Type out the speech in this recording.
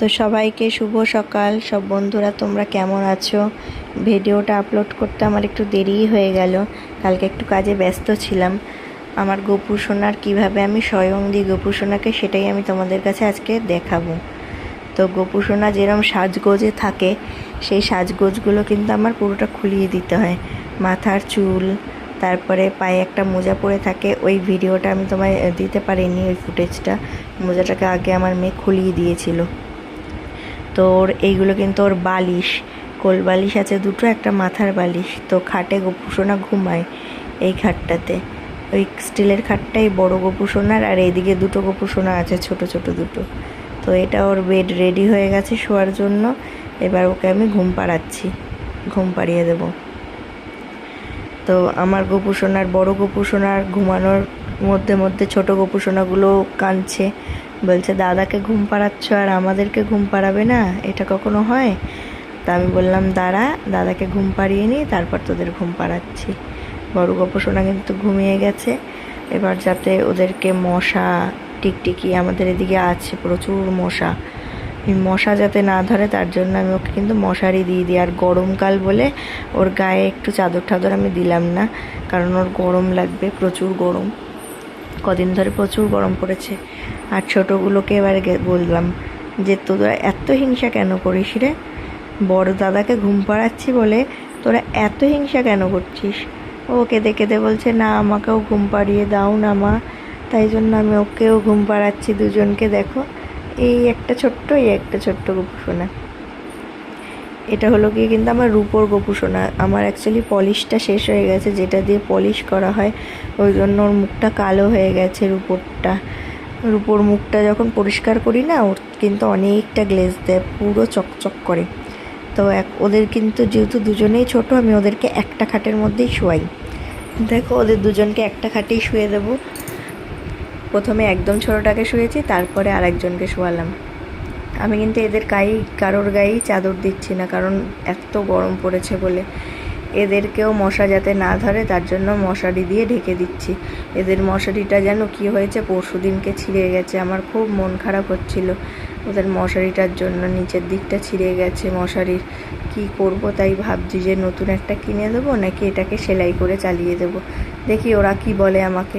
তো সবাইকে শুভ সকাল। সব বন্ধুরা তোমরা কেমন আছো? ভিডিওটা আপলোড করতে আমার একটু দেরিই হয়ে গেল, কালকে একটু কাজে ব্যস্ত ছিলাম। আমার গোপু সোনার কীভাবে আমি স্বয়ং দিই গোপু সোনাকে, সেটাই আমি তোমাদের কাছে আজকে দেখাবো। তো গোপু সোনা যেরকম সাজগোজে থাকে, সেই সাজগোজগুলো কিন্তু আমার পুরোটা খুলিয়ে দিতে হয়। মাথার চুল, তারপরে পায়ে একটা মোজা পরে থাকে, ওই ভিডিওটা আমি তোমায় দিতে পারিনি, ওই ফুটেজটা। মোজাটাকে আগে আমার মেয়ে খুলিয়ে দিয়েছিল। তো ওর এইগুলো কিন্তু ওর বালিশ, কোল বালিশ আছে দুটো, একটা মাথার বালিশ। তো খাটে গোপু সোনা ঘুমায় এই খাটটাতে। ওই স্টিলের খাটটাই বড় গোপু সোনার, আর এইদিকে দুটো গোপু সোনা আছে ছোট ছোট দুটো। তো এটা ওর বেড রেডি হয়ে গেছে শোয়ার জন্য। এবার ওকে আমি ঘুম পাড়াচ্ছি, ঘুম পাড়িয়ে দেব। তো আমার গোপু সোনার, বড় গোপু সোনার ঘুমানোর মধ্যে মধ্যে ছোট গোপু সোনাগুলো কাঁদছে, বলছে দাদাকে ঘুম পাড়াচ্ছ আর আমাদেরকে ঘুম পাড়াবে না, এটা কখনো হয়? তা আমি বললাম দাঁড়া, দাদাকে ঘুম পাড়িয়ে নিই, তারপর তোদের ঘুম পাড়াচ্ছি। বড় গোপু সোনা কিন্তু ঘুমিয়ে গেছে। এবার যাতে ওদেরকে মশা, টিকটিকি, আমাদের এদিকে আছে প্রচুর মশা, এই মশা যাতে না ধরে তার জন্য আমি ওকে কিন্তু মশারি দিয়ে দিই। আর গরমকাল বলে ওর গায়ে একটু চাদর টাদর আমি দিলাম না, কারণ ওর গরম লাগবে, প্রচুর গরম, কদিন ধরে প্রচুর গরম পড়েছে। আর ছোটোগুলোকে এবার বললাম যে তোরা এত হিংসা কেন করিস রে? বড় দাদাকে ঘুম পাড়াচ্ছি বলে তোরা এত হিংসা কেন করছিস? ও কেঁদে কেঁদে বলছে না আমাকেও ঘুম পাড়িয়ে দাও না মা। তাই জন্য আমি ওকেও ঘুম পাড়াচ্ছি, দুজনকে। দেখো, এই একটা ছোট্ট, এই একটা ছোট্ট গোপু সোনা। এটা হলো গিয়ে কিন্তু আমার রূপোর গোপু সোনা। আমার অ্যাকচুয়ালি পলিশটা শেষ হয়ে গেছে, যেটা দিয়ে পলিশ করা হয়, ওই জন্য ওর মুখটা কালো হয়ে গেছে। রূপোর মুখটা যখন পরিষ্কার করি না, ওর কিন্তু অনেকটা গ্লেজ দেয়, পুরো চকচক করে। তো ওদের কিন্তু যেহেতু দুজনেই ছোট, আমি ওদেরকে একটা খাটের মধ্যেই শোয়াই। দেখো, ওদের দুজনকে একটা খাটেই শুয়ে দেবো। প্রথমে একদম ছোটোটাকে শুয়েছি, তারপরে আরেকজনকে শোয়ালাম। আমি কিন্তু এদের কারোর গায়েই চাদর দিচ্ছি না, কারণ এত গরম পড়েছে বলে। এদেরকেও মশা যাতে না ধরে তার জন্য মশারি দিয়ে ঢেকে দিচ্ছি। এদের মশারিটা যেন কি হয়েছে, পরশু দিনকে ছিঁড়ে গেছে। আমার খুব মন খারাপ হচ্ছিল ওদের মশারিটার জন্য, নিচের দিকটা ছিঁড়ে গেছে মশারির। কি করব, তাই ভাবছি যে নতুন একটা কিনে দেবো নাকি এটাকে সেলাই করে চালিয়ে দেবো। দেখি ওরা কি বলে আমাকে।